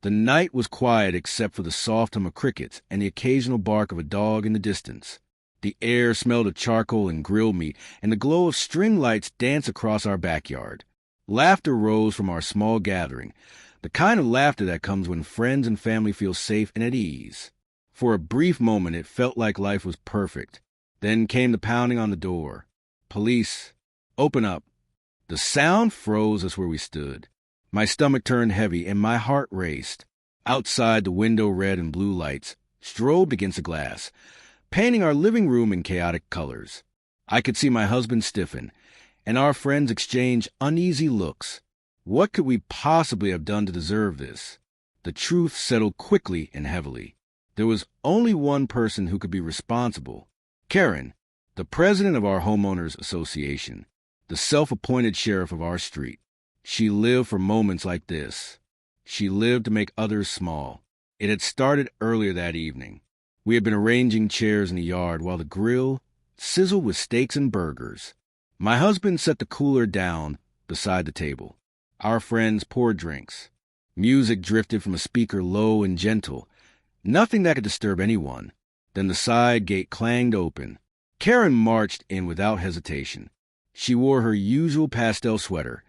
The night was quiet except for the soft hum of crickets and the occasional bark of a dog in the distance. The air smelled of charcoal and grilled meat, and the glow of string lights danced across our backyard. Laughter rose from our small gathering, the kind of laughter that comes when friends and family feel safe and at ease. For a brief moment it felt like life was perfect. Then came the pounding on the door. "Police, open up." The sound froze us where we stood. My stomach turned heavy and my heart raced. Outside, the window red and blue lights strobed against the glass, painting our living room in chaotic colors. I could see my husband stiffen, and our friends exchange uneasy looks. What could we possibly have done to deserve this? The truth settled quickly and heavily. There was only one person who could be responsible. Kerren, the president of our homeowners association, the self-appointed sheriff of our street. She lived for moments like this. She lived to make others small. It had started earlier that evening. We had been arranging chairs in the yard while the grill sizzled with steaks and burgers. My husband set the cooler down beside the table. Our friends poured drinks. Music drifted from a speaker low and gentle, nothing that could disturb anyone. Then the side gate clanged open. Kerren marched in without hesitation. She wore her usual pastel sweater,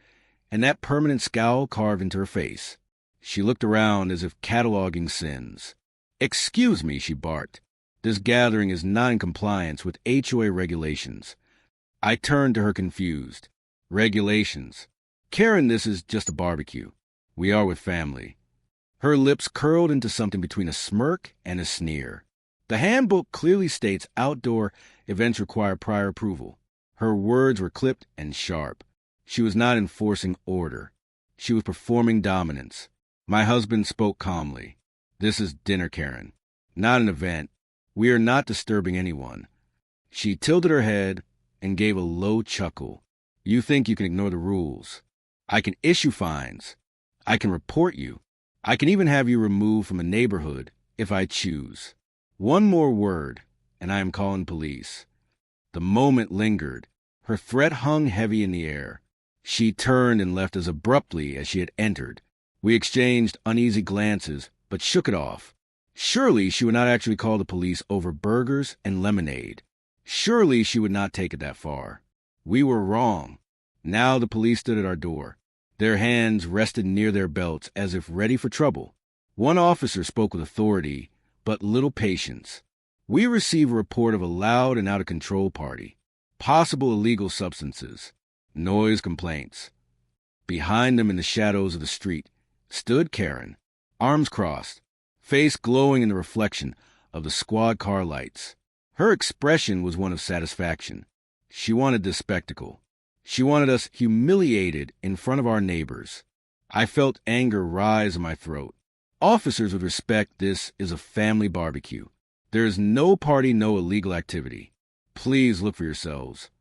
and that permanent scowl carved into her face. She looked around as if cataloging sins. "Excuse me," she barked. "This gathering is not in compliance with HOA regulations." I turned to her confused. "Regulations? Kerren, this is just a barbecue. We are with family." Her lips curled into something between a smirk and a sneer. "The handbook clearly states outdoor events require prior approval." Her words were clipped and sharp. She was not enforcing order. She was performing dominance. My husband spoke calmly. "This is dinner, Kerren, not an event. We are not disturbing anyone." She tilted her head and gave a low chuckle. "You think you can ignore the rules. I can issue fines. I can report you. I can even have you removed from a neighborhood if I choose. One more word, and I am calling police." The moment lingered. Her threat hung heavy in the air. She turned and left as abruptly as she had entered. We exchanged uneasy glances, but shook it off. Surely she would not actually call the police over burgers and lemonade. Surely she would not take it that far. We were wrong. Now the police stood at our door. Their hands rested near their belts as if ready for trouble. One officer spoke with authority, but little patience. "We receive a report of a loud and out-of-control party. Possible illegal substances. Noise complaints." Behind them in the shadows of the street stood Kerren, arms crossed, face glowing in the reflection of the squad car lights. Her expression was one of satisfaction. She wanted this spectacle. She wanted us humiliated in front of our neighbors. I felt anger rise in my throat. Officers would respect this is a family barbecue. There is no party, no illegal activity. Please look for yourselves.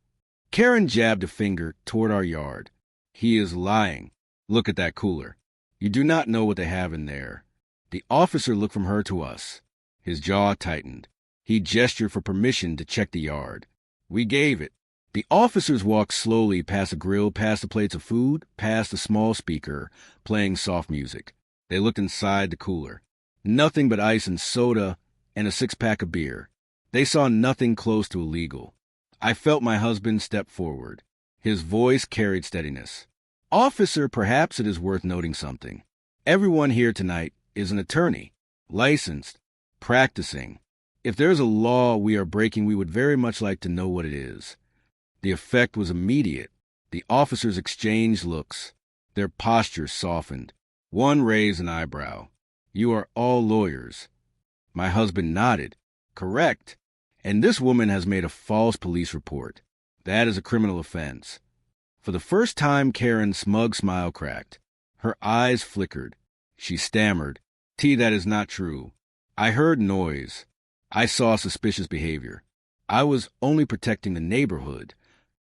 Kerren jabbed a finger toward our yard. "He is lying. Look at that cooler. You do not know what they have in there." The officer looked from her to us. His jaw tightened. He gestured for permission to check the yard. We gave it. The officers walked slowly past the grill, past the plates of food, past the small speaker, playing soft music. They looked inside the cooler. Nothing but ice and soda and a six-pack of beer. They saw nothing close to illegal. I felt my husband step forward. His voice carried steadiness. "Officer, perhaps it is worth noting something. Everyone here tonight is an attorney, licensed, practicing. If there is a law we are breaking, we would very much like to know what it is." The effect was immediate. The officers exchanged looks. Their postures softened. One raised an eyebrow. "You are all lawyers." My husband nodded. "Correct. And this woman has made a false police report. That is a criminal offense." For the first time, Kerren's smug smile cracked. Her eyes flickered. She stammered, "That is not true. I heard noise. I saw suspicious behavior. I was only protecting the neighborhood."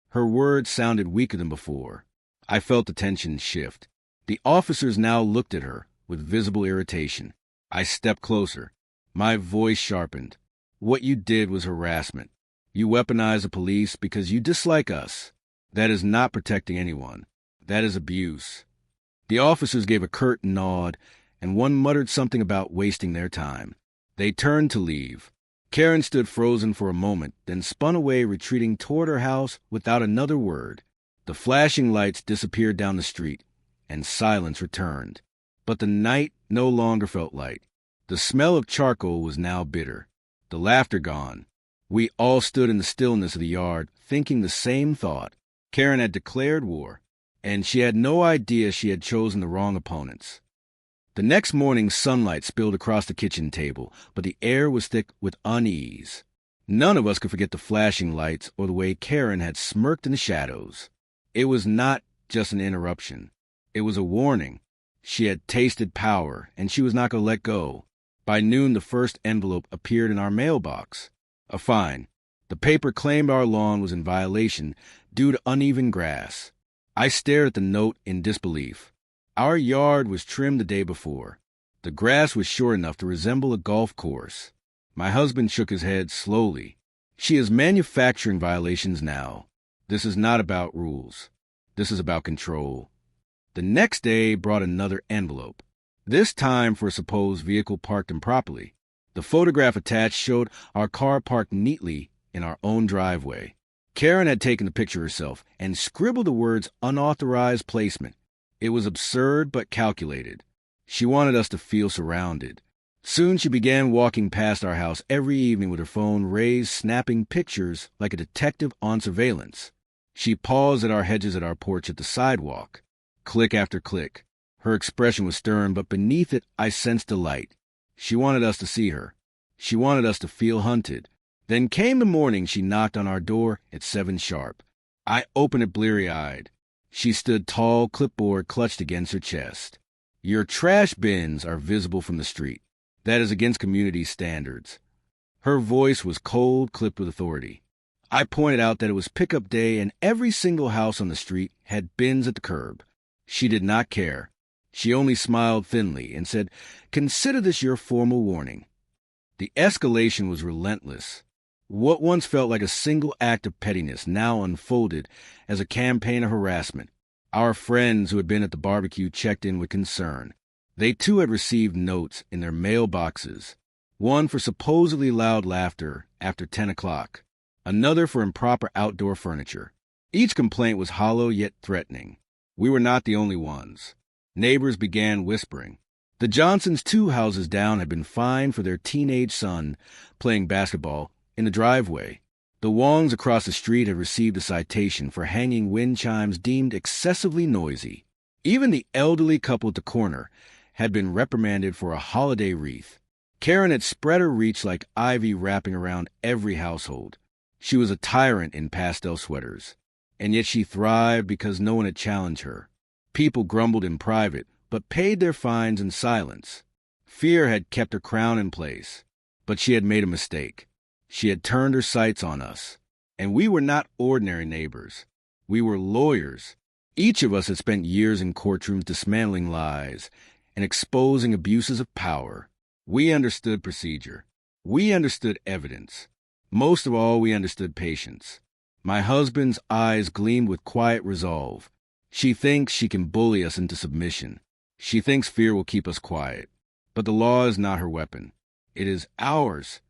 Her words sounded weaker than before. I felt the tension shift. The officers now looked at her with visible irritation. I stepped closer. My voice sharpened. "What you did was harassment. You weaponized the police because you dislike us. That is not protecting anyone. That is abuse." The officers gave a curt nod and one muttered something about wasting their time. They turned to leave. Kerren stood frozen for a moment, then spun away, retreating toward her house without another word. The flashing lights disappeared down the street, and silence returned. But the night no longer felt light. The smell of charcoal was now bitter, the laughter gone. We all stood in the stillness of the yard, thinking the same thought. Kerren had declared war, and she had no idea she had chosen the wrong opponents. The next morning, sunlight spilled across the kitchen table, but the air was thick with unease. None of us could forget the flashing lights or the way Kerren had smirked in the shadows. It was not just an interruption. It was a warning. She had tasted power, and she was not going to let go. By noon, the first envelope appeared in our mailbox. A fine. The paper claimed our lawn was in violation due to uneven grass. I stared at the note in disbelief. Our yard was trimmed the day before. The grass was short enough to resemble a golf course. My husband shook his head slowly. She is manufacturing violations now. This is not about rules. This is about control. The next day brought another envelope, this time for a supposed vehicle parked improperly. The photograph attached showed our car parked neatly in our own driveway. Kerren had taken the picture herself and scribbled the words unauthorized placement. It was absurd but calculated. She wanted us to feel surrounded. Soon she began walking past our house every evening with her phone raised, snapping pictures like a detective on surveillance. She paused at our hedges at our porch at the sidewalk. Click after click. Her expression was stern, but beneath it I sensed delight. She wanted us to see her. She wanted us to feel hunted. Then came the morning she knocked on our door at 7 sharp. I opened it bleary-eyed. She stood tall, clipboard clutched against her chest. Your trash bins are visible from the street. That is against community standards. Her voice was cold, clipped with authority. I pointed out that it was pickup day and every single house on the street had bins at the curb. She did not care. She only smiled thinly and said, "Consider this your formal warning." The escalation was relentless. What once felt like a single act of pettiness now unfolded as a campaign of harassment. Our friends who had been at the barbecue checked in with concern. They too had received notes in their mailboxes, one for supposedly loud laughter after 10 o'clock, another for improper outdoor furniture. Each complaint was hollow yet threatening. We were not the only ones. Neighbors began whispering. The Johnsons, 2 houses down, had been fined for their teenage son playing basketball in the driveway. The Wongs across the street had received a citation for hanging wind chimes deemed excessively noisy. Even the elderly couple at the corner had been reprimanded for a holiday wreath. Kerren had spread her reach like ivy wrapping around every household. She was a tyrant in pastel sweaters, and yet she thrived because no one had challenged her. People grumbled in private, but paid their fines in silence. Fear had kept her crown in place, but she had made a mistake. She had turned her sights on us, and we were not ordinary neighbors. We were lawyers. Each of us had spent years in courtrooms dismantling lies and exposing abuses of power. We understood procedure. We understood evidence. Most of all, we understood patience. My husband's eyes gleamed with quiet resolve. She thinks she can bully us into submission. She thinks fear will keep us quiet. But the law is not her weapon. It is ours.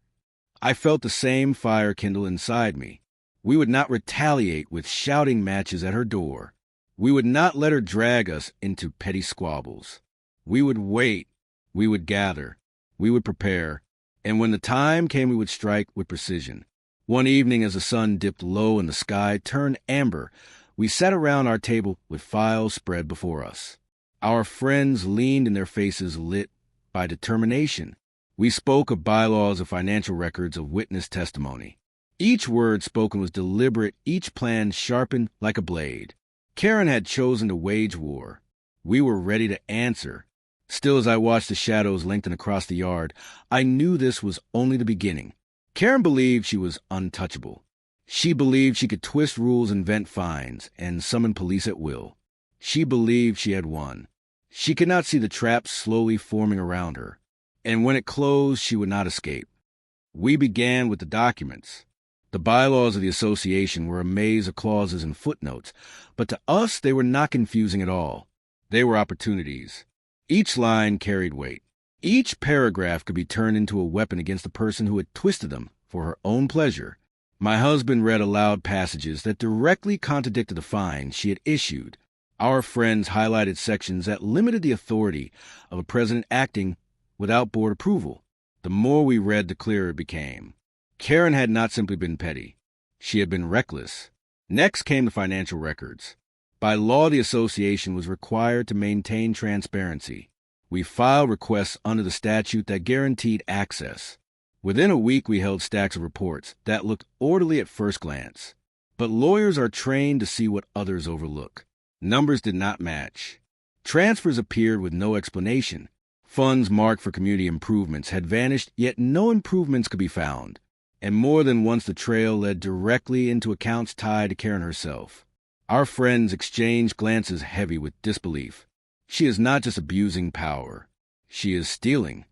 I felt the same fire kindle inside me. We would not retaliate with shouting matches at her door. We would not let her drag us into petty squabbles. We would wait. We would gather. We would prepare. And when the time came, we would strike with precision. One evening, as the sun dipped low and the sky turned amber, we sat around our table with files spread before us. Our friends leaned in their faces lit by determination. We spoke of bylaws, of financial records, of witness testimony. Each word spoken was deliberate, each plan sharpened like a blade. Kerren had chosen to wage war. We were ready to answer. Still, as I watched the shadows lengthen across the yard, I knew this was only the beginning. Kerren believed she was untouchable. She believed she could twist rules, invent fines, and summon police at will. She believed she had won. She could not see the trap slowly forming around her. And when it closed, she would not escape. We began with the documents. The bylaws of the association were a maze of clauses and footnotes, but to us they were not confusing at all. They were opportunities. Each line carried weight. Each paragraph could be turned into a weapon against the person who had twisted them for her own pleasure. My husband read aloud passages that directly contradicted the fine she had issued. Our friends highlighted sections that limited the authority of a president acting without board approval. The more we read, the clearer it became. Kerren had not simply been petty. She had been reckless. Next came the financial records. By law, the association was required to maintain transparency. We filed requests under the statute that guaranteed access. Within a week, we held stacks of reports that looked orderly at first glance. But lawyers are trained to see what others overlook. Numbers did not match. Transfers appeared with no explanation. Funds marked for community improvements had vanished, yet no improvements could be found. And more than once the trail led directly into accounts tied to Kerren herself. Our friends exchanged glances heavy with disbelief. She is not just abusing power. She is stealing.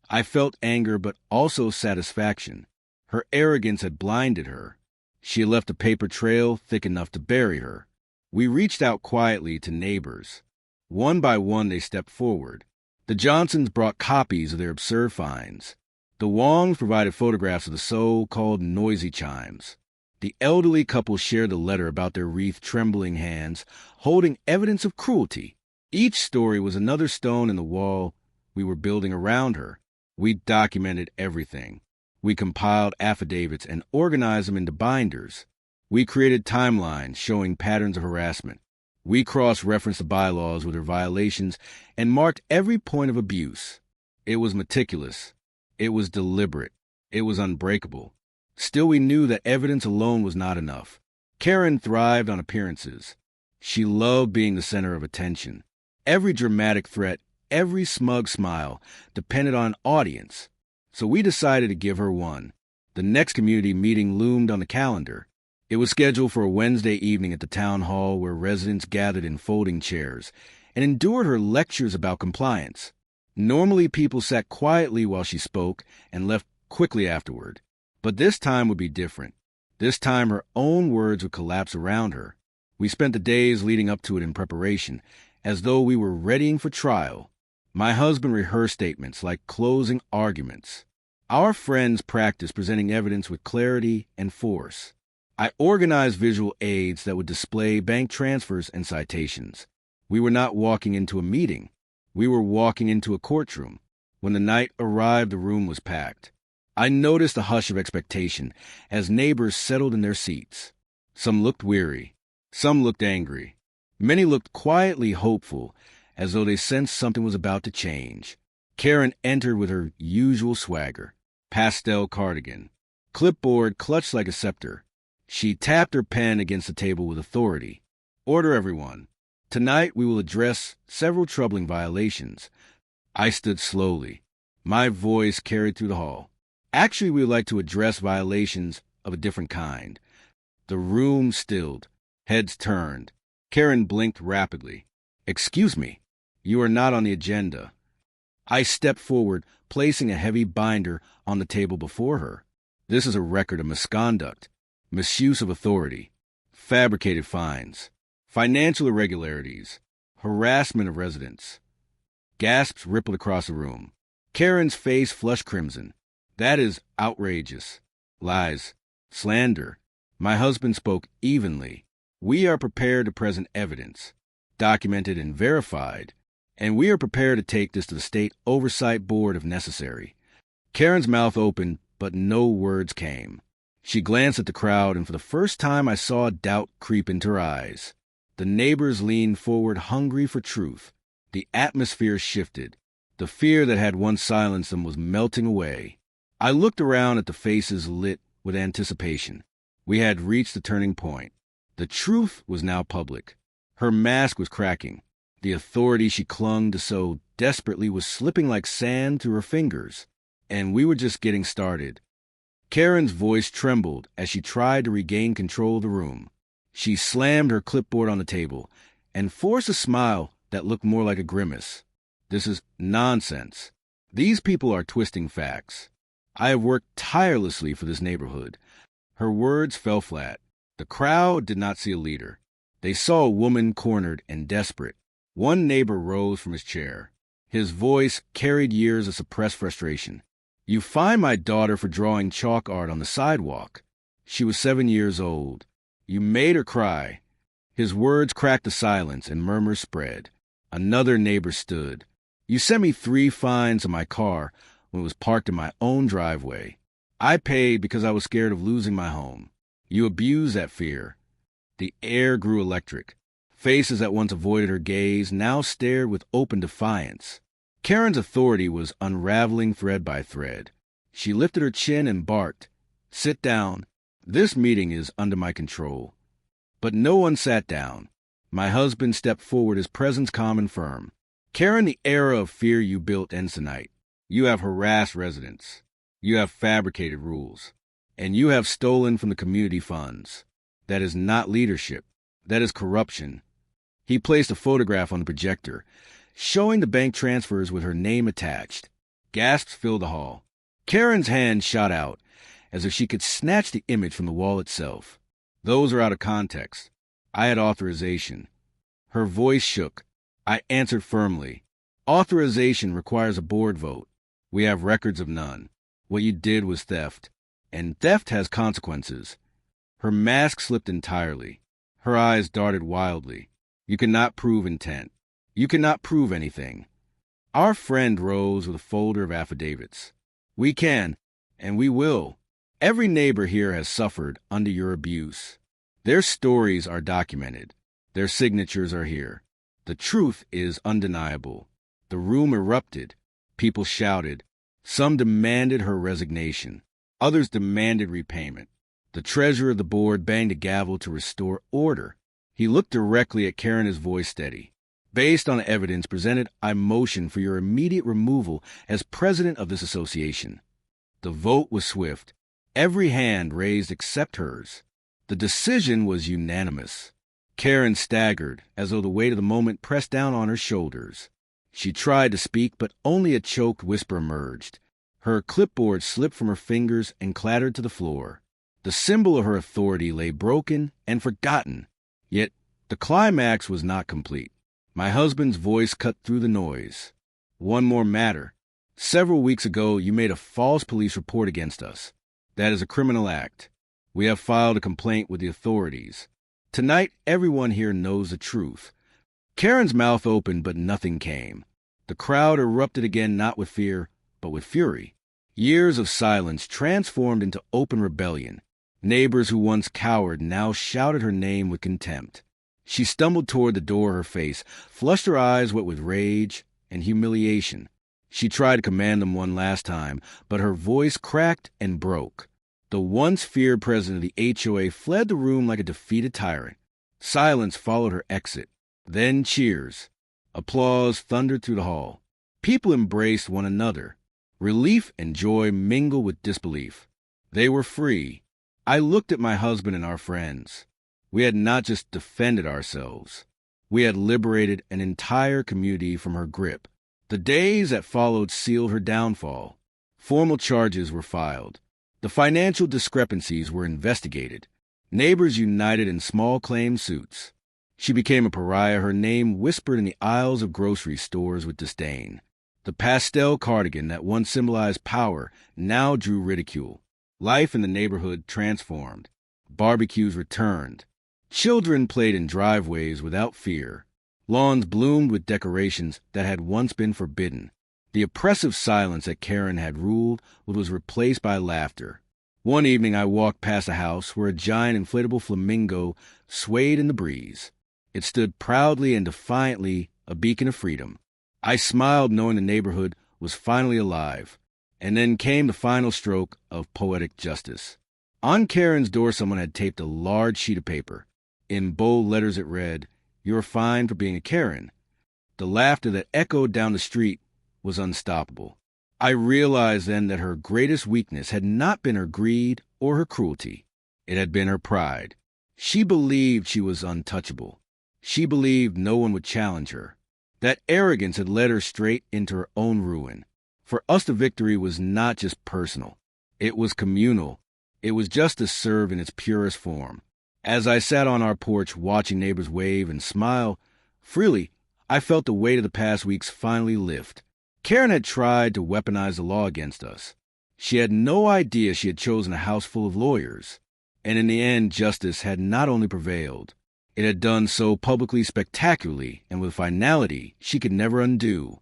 I felt anger but also satisfaction. Her arrogance had blinded her. She had left a paper trail thick enough to bury her. We reached out quietly to neighbors. One by one they stepped forward. The Johnsons brought copies of their absurd finds. The Wongs provided photographs of the so-called noisy chimes. The elderly couple shared a letter about their wreathed, trembling hands, holding evidence of cruelty. Each story was another stone in the wall we were building around her. We documented everything. We compiled affidavits and organized them into binders. We created timelines showing patterns of harassment. We cross-referenced the bylaws with her violations and marked every point of abuse. It was meticulous. It was deliberate. It was unbreakable. Still, we knew that evidence alone was not enough. Kerren thrived on appearances. She loved being the center of attention. Every dramatic threat, every smug smile depended on an audience. So we decided to give her one. The next community meeting loomed on the calendar. It was scheduled for a Wednesday evening at the town hall where residents gathered in folding chairs and endured her lectures about compliance. Normally, people sat quietly while she spoke and left quickly afterward. But this time would be different. This time, her own words would collapse around her. We spent the days leading up to it in preparation, as though we were readying for trial. My husband rehearsed statements like closing arguments. Our friends practiced presenting evidence with clarity and force. I organized visual aids that would display bank transfers and citations. We were not walking into a meeting. We were walking into a courtroom. When the night arrived, the room was packed. I noticed a hush of expectation as neighbors settled in their seats. Some looked weary. Some looked angry. Many looked quietly hopeful, as though they sensed something was about to change. Kerren entered with her usual swagger. Pastel cardigan. Clipboard clutched like a scepter. She tapped her pen against the table with authority. Order, everyone. Tonight we will address several troubling violations. I stood slowly. My voice carried through the hall. Actually, we would like to address violations of a different kind. The room stilled. Heads turned. Kerren blinked rapidly. Excuse me. You are not on the agenda. I stepped forward, placing a heavy binder on the table before her. This is a record of misconduct, misuse of authority, fabricated fines, financial irregularities, harassment of residents. Gasps rippled across the room. Kerren's face flushed crimson. That is outrageous. Lies. Slander. My husband spoke evenly. We are prepared to present evidence, documented and verified, and we are prepared to take this to the State Oversight Board if necessary. Kerren's mouth opened, but no words came. She glanced at the crowd, and for the first time I saw doubt creep into her eyes. The neighbors leaned forward, hungry for truth. The atmosphere shifted. The fear that had once silenced them was melting away. I looked around at the faces lit with anticipation. We had reached the turning point. The truth was now public. Her mask was cracking. The authority she clung to so desperately was slipping like sand through her fingers. And we were just getting started. Kerren's voice trembled as she tried to regain control of the room. She slammed her clipboard on the table and forced a smile that looked more like a grimace. This is nonsense. These people are twisting facts. I have worked tirelessly for this neighborhood. Her words fell flat. The crowd did not see a leader. They saw a woman cornered and desperate. One neighbor rose from his chair. His voice carried years of suppressed frustration. "You fined my daughter for drawing chalk art on the sidewalk. She was 7 years old. You made her cry." His words cracked the silence and murmurs spread. Another neighbor stood. "You sent me 3 fines on my car when it was parked in my own driveway. I paid because I was scared of losing my home. You abused that fear." The air grew electric. Faces that once avoided her gaze now stared with open defiance. Kerren's authority was unraveling thread by thread. She lifted her chin and barked, "Sit down. This meeting is under my control." But no one sat down. My husband stepped forward, his presence calm and firm. "Kerren, the era of fear you built ends tonight. You have harassed residents. You have fabricated rules. And you have stolen from the community funds. That is not leadership. That is corruption." He placed a photograph on the projector, showing the bank transfers with her name attached. Gasps filled the hall. Kerren's hand shot out, as if she could snatch the image from the wall itself. "Those are out of context. I had authorization." Her voice shook. I answered firmly. "Authorization requires a board vote. We have records of none. What you did was theft. And theft has consequences." Her mask slipped entirely. Her eyes darted wildly. "You cannot prove intent. You cannot prove anything." Our friend rose with a folder of affidavits. "We can, and we will. Every neighbor here has suffered under your abuse. Their stories are documented. Their signatures are here. The truth is undeniable." The room erupted. People shouted. Some demanded her resignation. Others demanded repayment. The treasurer of the board banged a gavel to restore order. He looked directly at Kerren, his voice steady. "Based on the evidence presented, I motion for your immediate removal as president of this association." The vote was swift. Every hand raised except hers. The decision was unanimous. Kerren staggered, as though the weight of the moment pressed down on her shoulders. She tried to speak, but only a choked whisper emerged. Her clipboard slipped from her fingers and clattered to the floor. The symbol of her authority lay broken and forgotten. Yet the climax was not complete. My husband's voice cut through the noise. "One more matter. Several weeks ago, you made a false police report against us. That is a criminal act. We have filed a complaint with the authorities. Tonight, everyone here knows the truth." Kerren's mouth opened, but nothing came. The crowd erupted again, not with fear, but with fury. Years of silence transformed into open rebellion. Neighbors who once cowered now shouted her name with contempt. She stumbled toward the door, her face flushed, her eyes wet with rage and humiliation. She tried to command them one last time, but her voice cracked and broke. The once feared president of the HOA fled the room like a defeated tyrant. Silence followed her exit. Then cheers. Applause thundered through the hall. People embraced one another. Relief and joy mingled with disbelief. They were free. I looked at my husband and our friends. We had not just defended ourselves. We had liberated an entire community from her grip. The days that followed sealed her downfall. Formal charges were filed. The financial discrepancies were investigated. Neighbors united in small claim suits. She became a pariah, her name whispered in the aisles of grocery stores with disdain. The pastel cardigan that once symbolized power now drew ridicule. Life in the neighborhood transformed. Barbecues returned. Children played in driveways without fear. Lawns bloomed with decorations that had once been forbidden. The oppressive silence that Kerren had ruled was replaced by laughter. One evening I walked past a house where a giant inflatable flamingo swayed in the breeze. It stood proudly and defiantly, a beacon of freedom. I smiled, knowing the neighborhood was finally alive. And then came the final stroke of poetic justice. On Kerren's door, someone had taped a large sheet of paper. In bold letters it read, "You're fined for being a Kerren." The laughter that echoed down the street was unstoppable. I realized then that her greatest weakness had not been her greed or her cruelty. It had been her pride. She believed she was untouchable. She believed no one would challenge her. That arrogance had led her straight into her own ruin. For us, the victory was not just personal. It was communal. It was justice served in its purest form. As I sat on our porch watching neighbors wave and smile freely, I felt the weight of the past weeks finally lift. Kerren had tried to weaponize the law against us. She had no idea she had chosen a house full of lawyers. And in the end, justice had not only prevailed, it had done so publicly, spectacularly, and with finality she could never undo.